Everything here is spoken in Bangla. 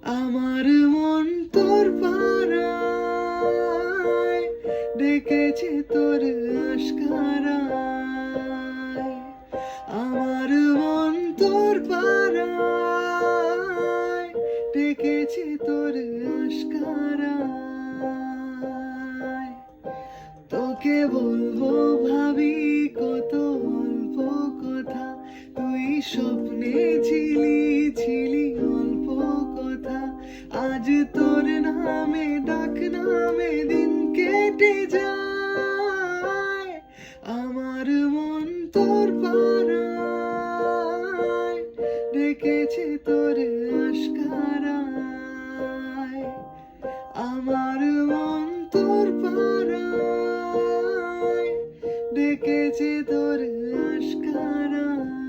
আমার মন তোর পাড়ায় ডেকেছে তোর আশকারায়। আমার মন তোর পাড়ায় ডেকেছে তোর আশকারায়। তোকে বলবো ভাবি কত অল্প কথা, তুই স্বপ্নে ছিলি ছিলি অল্প কথা। আজ তোর নামে ডাক নামে দিন কেটে যায়। আমার মন তোর পাড়ায় ডেকেছে তোর আশকারায়। আমার মন তোর পাড়ায় ডেকেছে তোর আশকারায়।